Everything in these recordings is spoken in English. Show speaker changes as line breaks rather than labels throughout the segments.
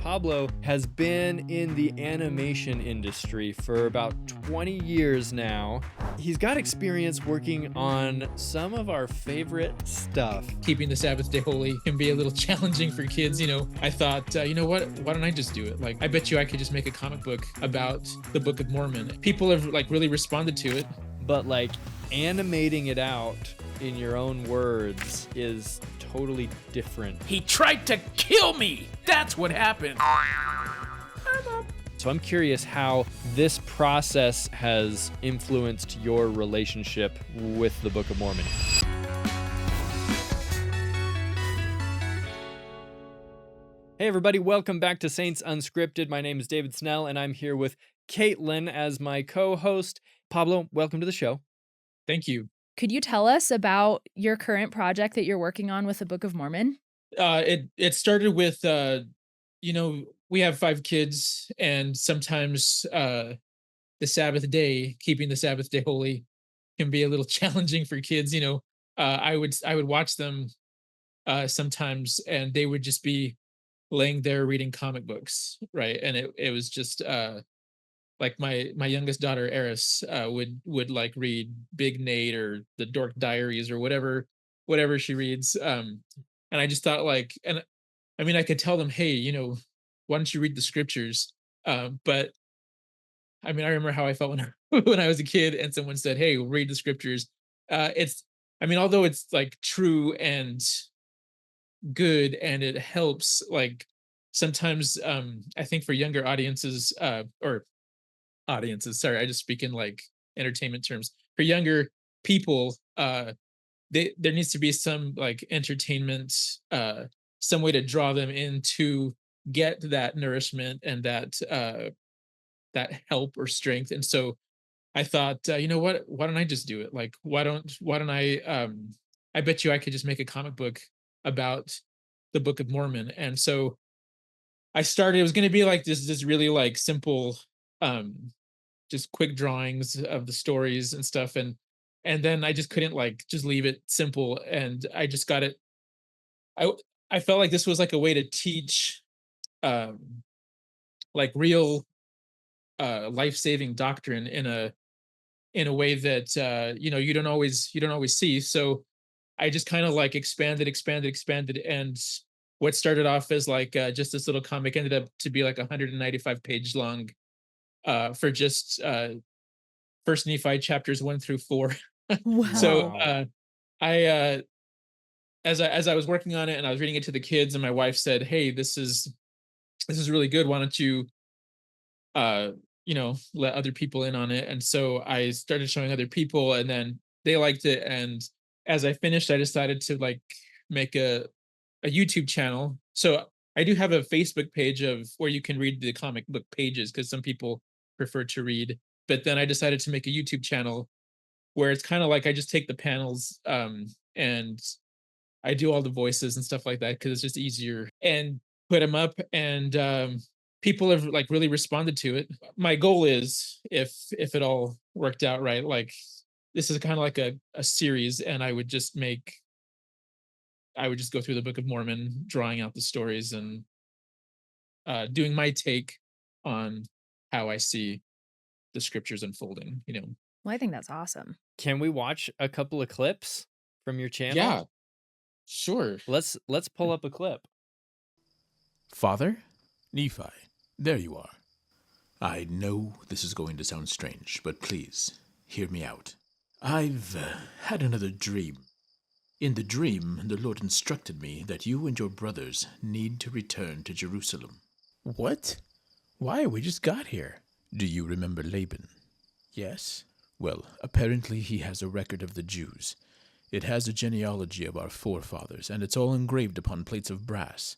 Pablo has been in the animation industry for about 20 years now. He's got experience working on some of our favorite stuff.
Keeping the Sabbath day holy can be a little challenging for kids. I thought, you know what? Why don't I just do it? I bet you I could just make a comic book about the Book of Mormon. People have really responded to it.
But animating it out in your own words is totally different.
He tried to kill me! That's what happened!
So I'm curious how this process has influenced your relationship with the Book of Mormon. Hey everybody, welcome back to Saints Unscripted. My name is David Snell, and I'm here with Caitlin as my co-host. Pablo, welcome to the show.
Thank you.
Could you tell us about your current project that you're working on with the Book of Mormon?
It started with, we have 5 kids, and sometimes the Sabbath day, keeping the Sabbath day holy, can be a little challenging for kids. I would watch them sometimes, and they would just be laying there reading comic books, right? And it was just my youngest daughter Eris would read Big Nate or the Dork Diaries or whatever she reads, and I just thought and I mean I could tell them, hey, why don't you read the scriptures, but I mean I remember how I felt when I was a kid and someone said, hey, read the scriptures. Although it's true and good and it helps, sometimes I think for younger audiences, sorry, I just speak in entertainment terms. For younger people, there needs to be some entertainment, some way to draw them in to get that nourishment and that help or strength. And so I thought, you know what? Why don't I just do it? Why don't I? I bet you I could just make a comic book about the Book of Mormon. And so I started. It was going to be this really simple, just quick drawings of the stories and stuff, and then I just couldn't just leave it simple, and I just got it. I felt like this was a way to teach real life-saving doctrine in a way that you don't always see. So I just kind of expanded, and what started off as just this little comic ended up to be 195 page long, for just First Nephi chapters 1 through 4.
Wow.
So I as I was working on it and I was reading it to the kids, and my wife said, hey, this is really good, why don't you let other people in on it? And so I started showing other people, and then they liked it, and as I finished I decided to make a YouTube channel. So I do have a Facebook page where you can read the comic book pages, because some people prefer to read. But then I decided to make a YouTube channel where it's kind of I just take the panels, and I do all the voices and stuff like that, because it's just easier, and put them up. And people have really responded to it. My goal is, if it all worked out right, this is kind of a series, and I would just go through the Book of Mormon, drawing out the stories and doing my take on how I see the scriptures unfolding.
Well, I think that's awesome.
Can we watch a couple of clips from your channel?
Yeah, sure.
Let's pull up a clip.
Father? Nephi, there you are. I know this is going to sound strange, but please, hear me out. I've had another dream. In the dream, the Lord instructed me that you and your brothers need to return to Jerusalem.
What? Why? We just got here.
Do you remember Laban?
Yes.
Well, apparently he has a record of the Jews. It has a genealogy of our forefathers, and it's all engraved upon plates of brass.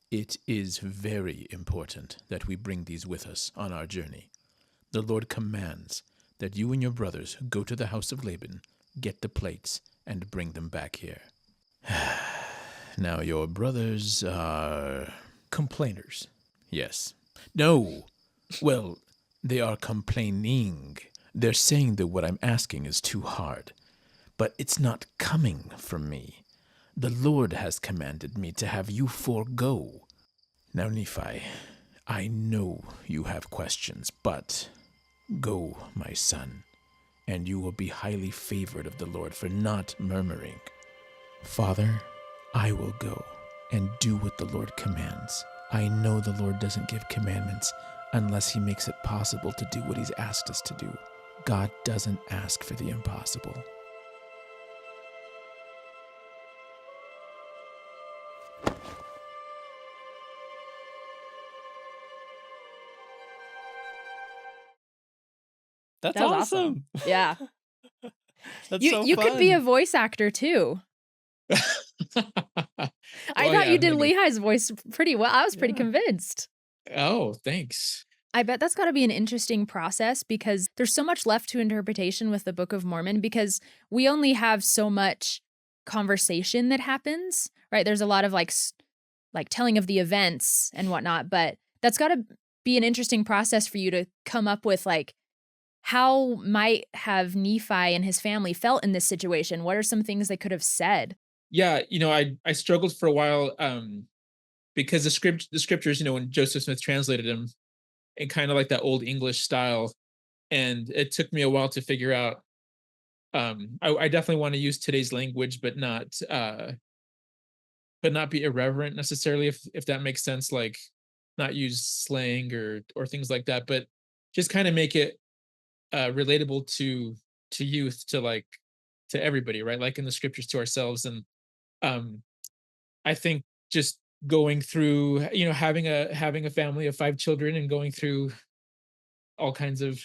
It is very important that we bring these with us on our journey. The Lord commands that you and your brothers go to the house of Laban, get the plates, and bring them back here. Now, your brothers are...
Complainers.
Yes. No! Well, they are complaining. They're saying that what I'm asking is too hard. But it's not coming from me. The Lord has commanded me to have you forego. Now, Nephi, I know you have questions, but go, my son, and you will be highly favored of the Lord for not murmuring. Father, I will go and do what the Lord commands. I know the Lord doesn't give commandments unless he makes it possible to do what he's asked us to do. God doesn't ask for the impossible.
That's
That was
awesome.
Yeah.
That's
You
so
you could be a
fun.
voice actor too. I
Oh,
thought
yeah,
you did
like
Lehi's voice pretty well. I was pretty
Yeah.
convinced.
oh, thanks.
I bet that's got to be an interesting process because there's so much left to interpretation with the Book of Mormon because we only have so much conversation that happens, right? There's a lot of like telling of the events and whatnot, but that's got to be an interesting process for you to come up with like how might have Nephi and his family felt in this situation? What are some things they could have said?
Yeah, I struggled for a while because the scriptures, when Joseph Smith translated them in kind of like that old English style, and it took me a while to figure out. I definitely want to use today's language, but not be irreverent necessarily, if that makes sense. Like, not use slang or things like that, but just kind of make it relatable to youth, to everybody, right? Like in the scriptures to ourselves, and um, I think just going through, having a family of 5 children and going through all kinds of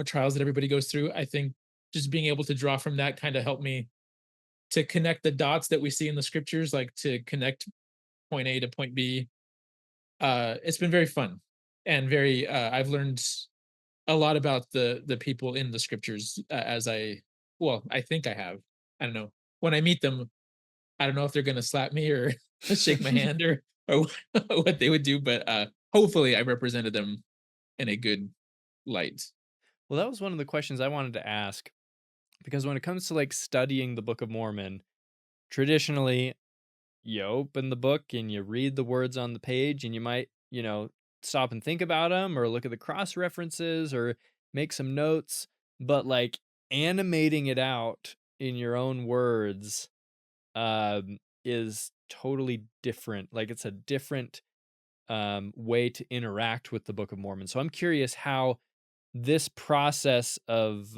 trials that everybody goes through. I think just being able to draw from that kind of helped me to connect the dots that we see in the scriptures, like to connect point A to point B. It's been very fun and very. I've learned a lot about the people in the scriptures as I think I have. I don't know. When I meet them, I don't know if they're gonna slap me or shake my hand or what they would do, but hopefully I represented them in a good light.
Well, that was one of the questions I wanted to ask because when it comes to like studying the Book of Mormon, traditionally you open the book and you read the words on the page and you might, stop and think about them or look at the cross references or make some notes, but like animating it out in your own words is totally different. Like it's a different way to interact with the Book of Mormon. So I'm curious how this process of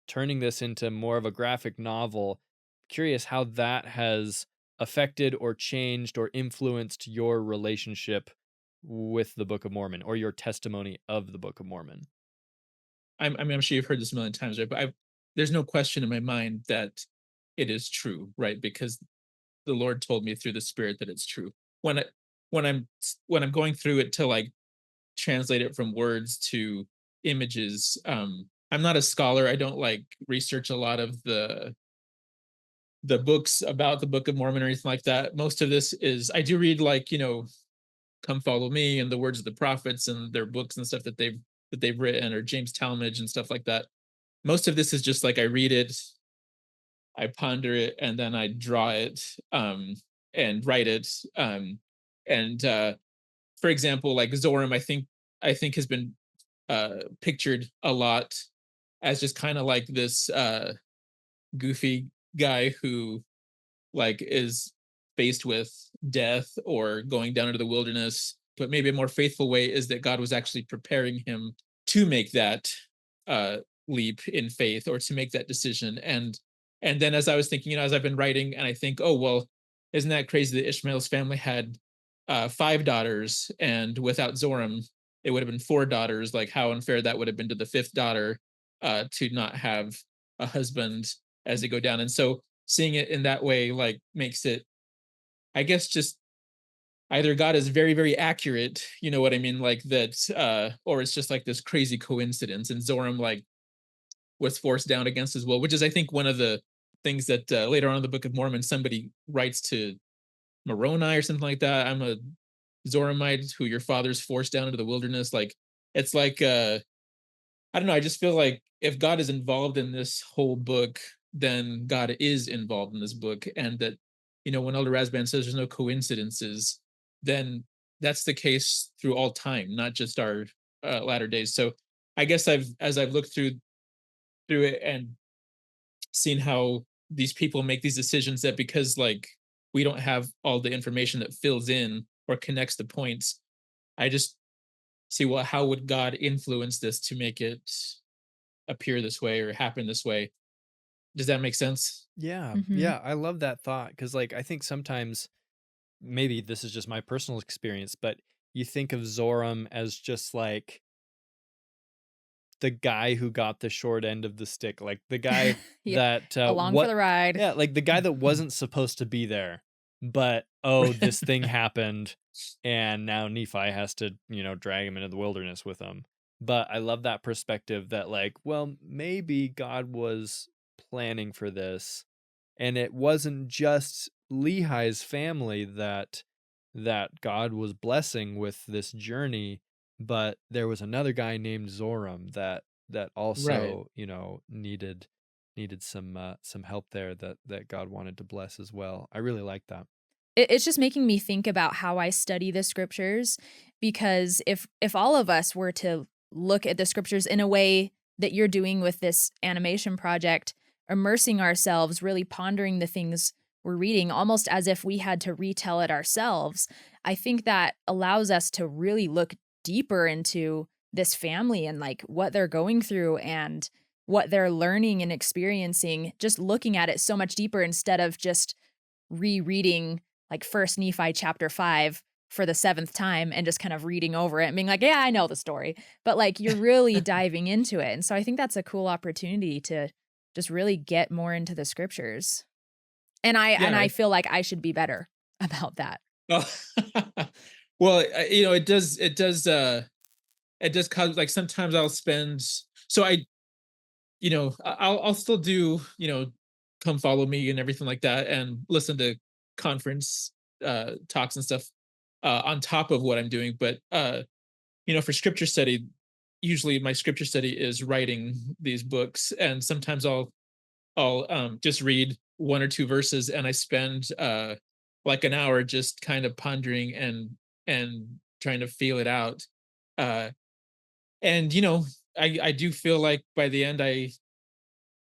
turning this into more of a graphic novel, curious how that has affected or changed or influenced your relationship with the Book of Mormon or your testimony of the Book of Mormon.
I'm sure you've heard this a million times, right? But there's no question in my mind that it is true, right? Because the Lord told me through the Spirit that it's true. When I when I'm going through it to like translate it from words to images, I'm not a scholar. I don't like research a lot of the books about the Book of Mormon or anything like that. Most of this is I do read, like, Come Follow Me and the Words of the Prophets and their books and stuff that they've written, or James Talmage and stuff like that. Most of this is just like I read it, I ponder it, and then I draw it, and write it. And For example, like Zoram, I think has been pictured a lot as just kind of like this goofy guy who like is faced with death or going down into the wilderness. But maybe a more faithful way is that God was actually preparing him to make that uh, leap in faith, or to make that decision. And then as I was thinking, as I've been writing, and I think, oh well, isn't that crazy that Ishmael's family had 5 daughters, and without Zoram, it would have been 4 daughters. Like how unfair that would have been to the fifth daughter to not have a husband as they go down. And so seeing it in that way like makes it, I guess, just either God is very very accurate, you know what I mean, like that, or it's just like this crazy coincidence, and Zoram like was forced down against his will, which is I think one of the things that later on in the Book of Mormon somebody writes to Moroni or something like that. I'm a Zoramite who your father's forced down into the wilderness. Like it's like I don't know. I just feel like if God is involved in this whole book, then God is involved in this book, and that when Elder Razban says there's no coincidences, then that's the case through all time, not just our latter days. So I guess as I've looked through it and seen how these people make these decisions, that because like we don't have all the information that fills in or connects the points, I just see, well, how would God influence this to make it appear this way or happen this way? Does that make sense?
Yeah,
Mhm.
yeah, I love that thought because, like, I think sometimes maybe this is just my personal experience, but you think of Zoram as just like the guy who got the short end of the stick, like the guy
Yeah,
that
along for the ride.
yeah, like the guy that wasn't supposed to be there, but oh, this thing happened, and now Nephi has to, drag him into the wilderness with him. But I love that perspective that, like, well, maybe God was planning for this, and it wasn't just Lehi's family that God was blessing with this journey, but there was another guy named Zoram that
Right.
also, needed some help there that God wanted to bless as well. I really like that.
It's just making me think about how I study the scriptures, because if all of us were to look at the scriptures in a way that you're doing with this animation project, immersing ourselves, really pondering the things we're reading, almost as if we had to retell it ourselves, I think that allows us to really look deeper into this family and like what they're going through and what they're learning and experiencing, just looking at it so much deeper instead of just rereading like First Nephi chapter 5 for the seventh time and just kind of reading over it and being like, yeah, I know the story. But like you're really diving into it. And so I think that's a cool opportunity to just really get more into the scriptures. And
Yeah.
I feel like I should be better about that.
Oh. Well, it does cause, like, sometimes I'll spend, so I'll still do, come follow me and everything like that, and listen to conference talks and stuff on top of what I'm doing. But for scripture study, usually my scripture study is writing these books, and sometimes I'll just read one or two verses, and I spend like an hour just kind of pondering and trying to feel it out. Uh, and I do feel like by the end I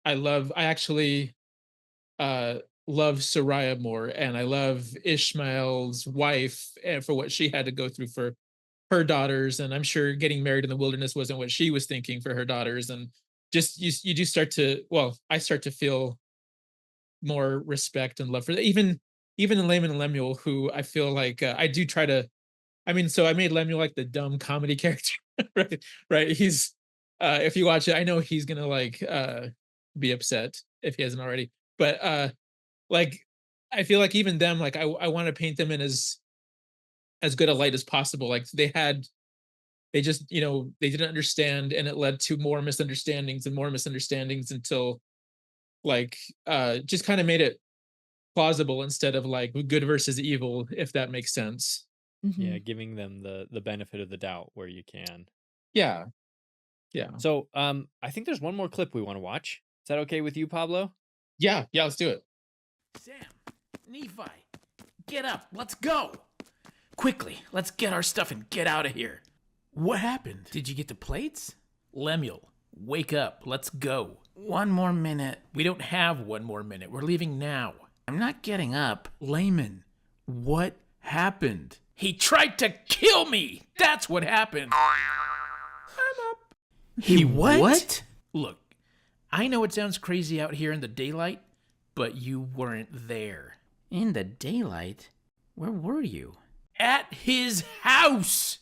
actually uh love Sariah more, and I love Ishmael's wife and for what she had to go through for her daughters, and I'm sure getting married in the wilderness wasn't what she was thinking for her daughters. And just you do start to, well, I start to feel more respect and love for that. Even in Layman and Lemuel, who I feel like I do try to. I mean, so I made Lemuel like the dumb comedy character, right? Right. He's if you watch it, I know he's gonna like be upset if he hasn't already. But like I feel like even them, like I want to paint them in as good a light as possible. Like they just they didn't understand, and it led to more misunderstandings and more misunderstandings until like just kind of made it plausible instead of like good versus evil, if that makes sense.
Yeah,
Mhm.
giving them the benefit of the doubt where you can.
Yeah. Yeah.
So, I think there's one more clip we want to watch. Is that okay with you, Pablo?
Yeah. Yeah. Let's do it.
Sam, Nephi, get up. Let's go. Quickly, let's get our stuff and get out of here.
What happened?
Did you get the plates? Lemuel, wake up. Let's go.
1 more minute.
We don't have 1 more minute. We're leaving now.
I'm not getting up.
Layman, what happened?
He tried to kill me. That's what happened.
He what?
Look, I know it sounds crazy out here in the daylight, but you weren't there.
In the daylight? Where were you?
At his house.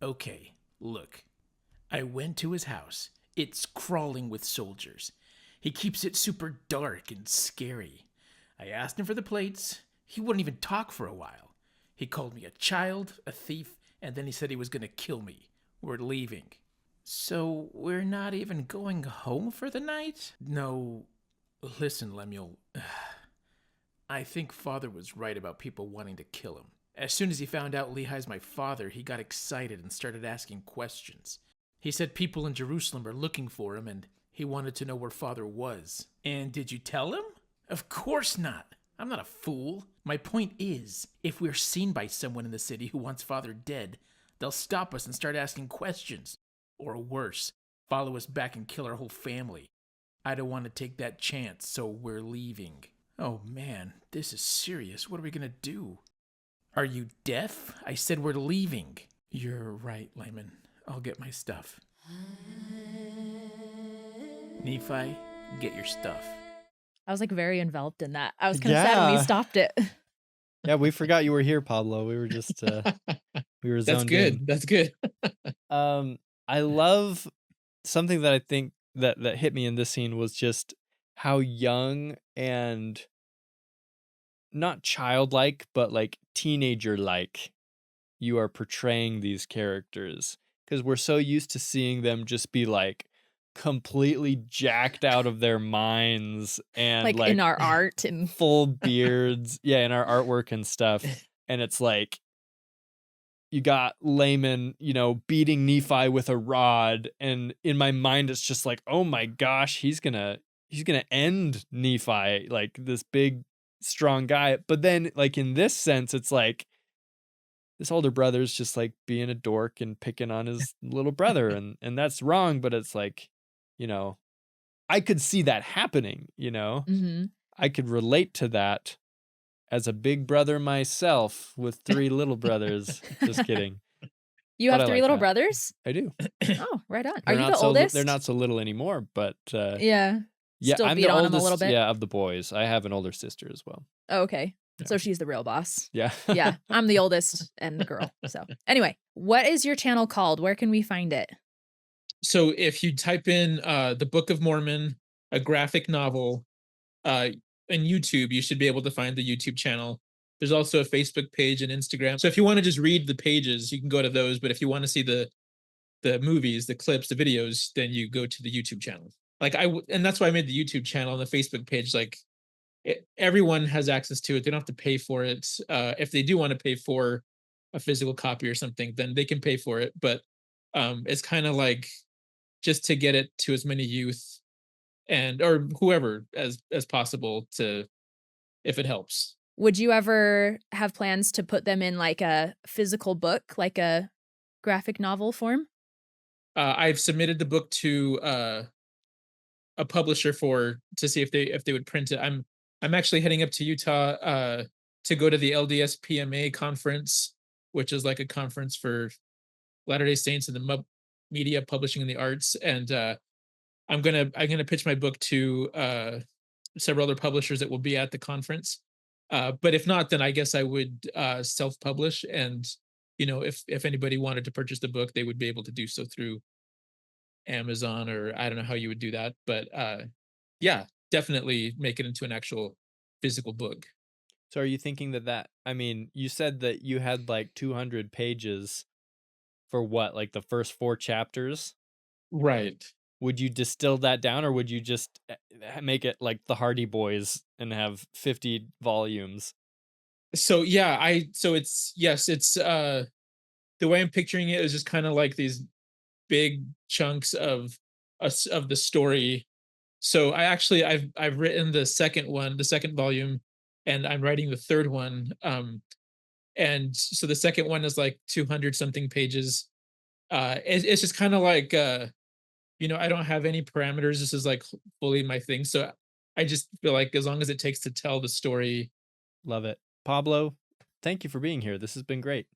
Okay, look. I went to his house. It's crawling with soldiers. He keeps it super dark and scary. I asked him for the plates. He wouldn't even talk for a while. He called me a child, a thief, and then he said he was going to kill me. We're leaving.
So we're not even going home for the night?
No, listen, Lemuel. I think Father was right about people wanting to kill him. As soon as he found out Lehi's my father, he got excited and started asking questions. He said people in Jerusalem are looking for him, and he wanted to know where Father was. And did you tell him? Of course not. I'm not a fool. My point is, if we're seen by someone in the city who wants Father dead, they'll stop us and start asking questions. Or worse, follow us back and kill our whole family. I don't want to take that chance, so we're leaving. Oh man, this is serious. What are we gonna do? Are you deaf? I said we're leaving. You're right, Lyman. I'll get my stuff. Nephi, get your stuff.
I was like very enveloped in that. I was kind of sad when we
Yeah.
stopped it.
Yeah, we forgot you were here, Pablo. We were just we were
That's
zoned
good.
in.
That's good.
I love something that I think that hit me in this scene was just how young and not childlike, but like teenager like you are portraying these characters, because we're so used to seeing them just be like completely jacked out of their minds and
Like in our art and
full beards, yeah, in our artwork and stuff. And it's like you got Layman, beating Nephi with a rod, and in my mind it's just like, oh my gosh, he's gonna end Nephi, like this big strong guy. But then like in this sense, it's like this older brother's just like being a dork and picking on his little brother, and that's wrong, but it's like, I could see that happening,
Mhm.
I could relate to that as a big brother myself with 3 little brothers. Just kidding.
You
But
have
I
3
like
little
that.
brothers?
I do.
Oh, right on. Are
They're
you
not
the
so
oldest?
they're not so little anymore, but
Yeah.
yeah,
Still
I'm
beat
the
on
oldest,
'em a little bit?
yeah, of the boys. I have an older sister as well.
Oh, okay.
Yeah.
So she's the real boss.
Yeah.
Yeah, I'm the oldest and the girl. So anyway, what is your channel called? Where can we find it?
So if you type in the Book of Mormon, a graphic novel, in YouTube, you should be able to find the YouTube channel. There's also a Facebook page and Instagram. So if you want to just read the pages, you can go to those. But if you want to see the movies, the clips, the videos, then you go to the YouTube channel. Like and that's why I made the YouTube channel and the Facebook page. Like everyone has access to it. They don't have to pay for it. If they do want to pay for a physical copy or something, then they can pay for it. But it's kind of like just to get it to as many youth and or whoever as possible, to if it helps.
Would you ever have plans to put them in like a physical book, like a graphic novel form?
I've submitted the book to a publisher to see if they would print it. I'm actually heading up to Utah to go to the LDS PMA conference, which is like a conference for Latter-day Saints and the media, publishing, and the arts. And I'm gonna pitch my book to several other publishers that will be at the conference. But if not, then I guess I would self-publish. And if anybody wanted to purchase the book, they would be able to do so through Amazon, or I don't know how you would do that. But yeah, definitely make it into an actual physical book.
So are you thinking I mean, you said that you had like 200 pages for what, like the first 4 chapters?
Right.
Would you distill that down, or would you just make it like the Hardy Boys and have 50 volumes?
So yeah, it's the way I'm picturing it is just kind of like these big chunks of the story. So I've written the second volume, and I'm writing the third one. And so the second one is like 200 something pages. It's just kind of like I don't have any parameters. This is like fully my thing. So I just feel like as long as it takes to tell the story.
Love it. Pablo, thank you for being here. This has been great.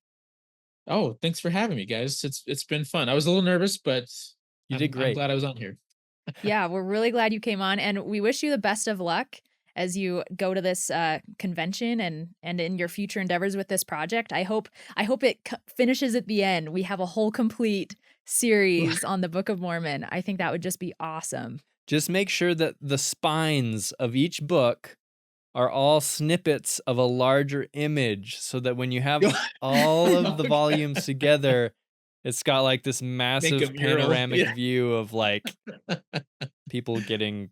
Oh, thanks for having me, guys. It's been fun. I was a little nervous, but
You did
I'm
great.
glad I was on here.
Yeah, we're really glad you came on, and we wish you the best of luck as you go to this convention and in your future endeavors with this project. I hope it finishes at the end. We have a whole complete series on the Book of Mormon. I think that would just be awesome.
Just make sure that the spines of each book are all snippets of a larger image, so that when you have all of the volumes together, it's got like this massive panoramic view of like people getting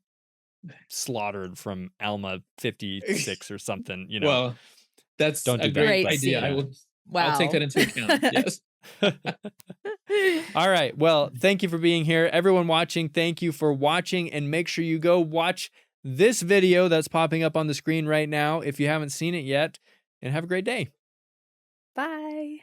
slaughtered from Alma 56 or something,
Well, that's
Don't do
a
that.
great
Great
idea.
scene.
I'll take that into account. Yes.
All right. Well, thank you for being here. Everyone watching, thank you for watching, and make sure you go watch this video that's popping up on the screen right now if you haven't seen it yet, and have a great day.
Bye.